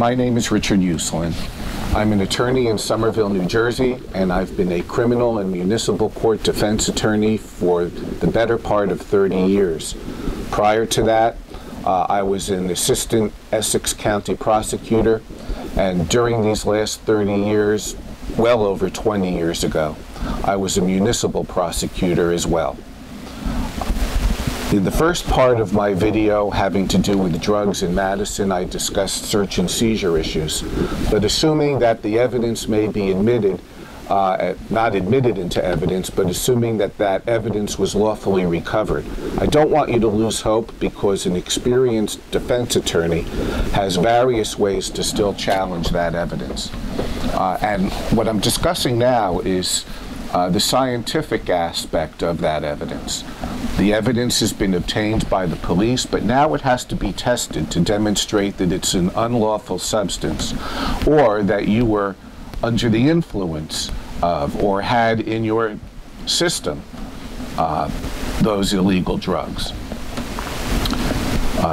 My name is Richard Uslan. I'm an attorney in Somerville, New Jersey, and I've been a criminal and municipal court defense attorney for the better part of 30 years. Prior to that, I was an assistant Essex County prosecutor, and during these last 30 years, well over 20 years ago, I was a municipal prosecutor as well. In the first part of my video having to do with drugs in Madison, I discussed search and seizure issues. But assuming that the evidence may be admitted, not admitted into evidence, but assuming that that evidence was lawfully recovered, I don't want you to lose hope, because an experienced defense attorney has various ways to still challenge that evidence. And what I'm discussing now is the scientific aspect of that evidence. The evidence has been obtained by the police, but now it has to be tested to demonstrate that it's an unlawful substance, or that you were under the influence of or had in your system those illegal drugs.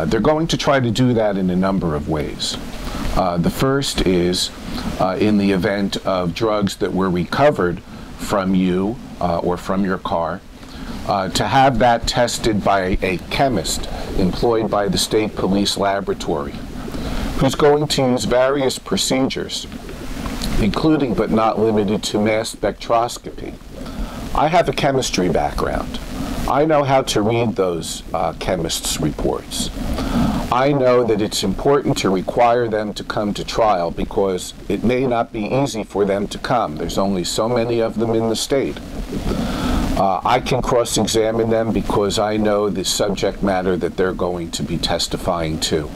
They're going to try to do that in a number of ways. The first is in the event of drugs that were recovered from you or from your car, to have that tested by a chemist employed by the state police laboratory, who's going to use various procedures, including but not limited to mass spectroscopy. I have a chemistry background. I know how to read those chemists' reports. I know that it's important to require them to come to trial, because it may not be easy for them to come. There's only so many of them in the state. I can cross-examine them because I know the subject matter that they're going to be testifying to.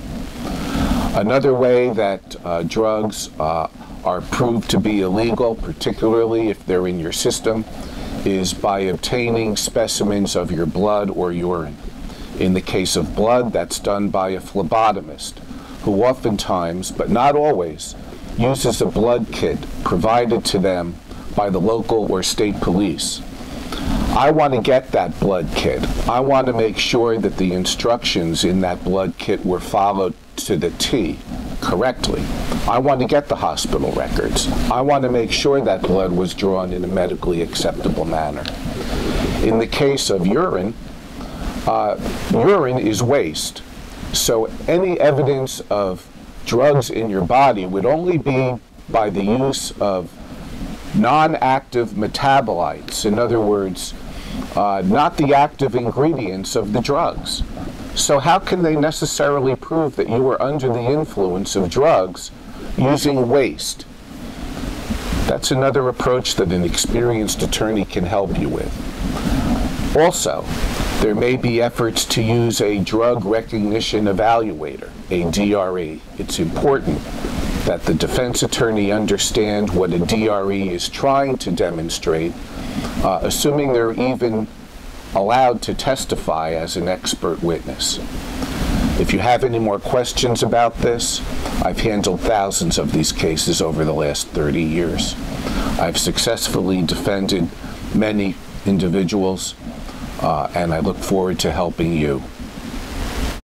Another way that drugs are proved to be illegal, particularly if they're in your system, is by obtaining specimens of your blood or urine. In the case of blood, that's done by a phlebotomist, who oftentimes, but not always, uses a blood kit provided to them by the local or state police. I want to get that blood kit. I want to make sure that the instructions in that blood kit were followed to the T correctly. I want to get the hospital records. I want to make sure that blood was drawn in a medically acceptable manner. In the case of urine, urine is waste. So any evidence of drugs in your body would only be by the use of non-active metabolites. In other words, not the active ingredients of the drugs. So how can they necessarily prove that you were under the influence of drugs using waste? That's another approach that an experienced attorney can help you with. Also, there may be efforts to use a drug recognition evaluator, a DRE. It's important that the defense attorney understand what a DRE is trying to demonstrate, assuming they're even allowed to testify as an expert witness. If you have any more questions about this, I've handled thousands of these cases over the last 30 years. I've successfully defended many individuals, and I look forward to helping you.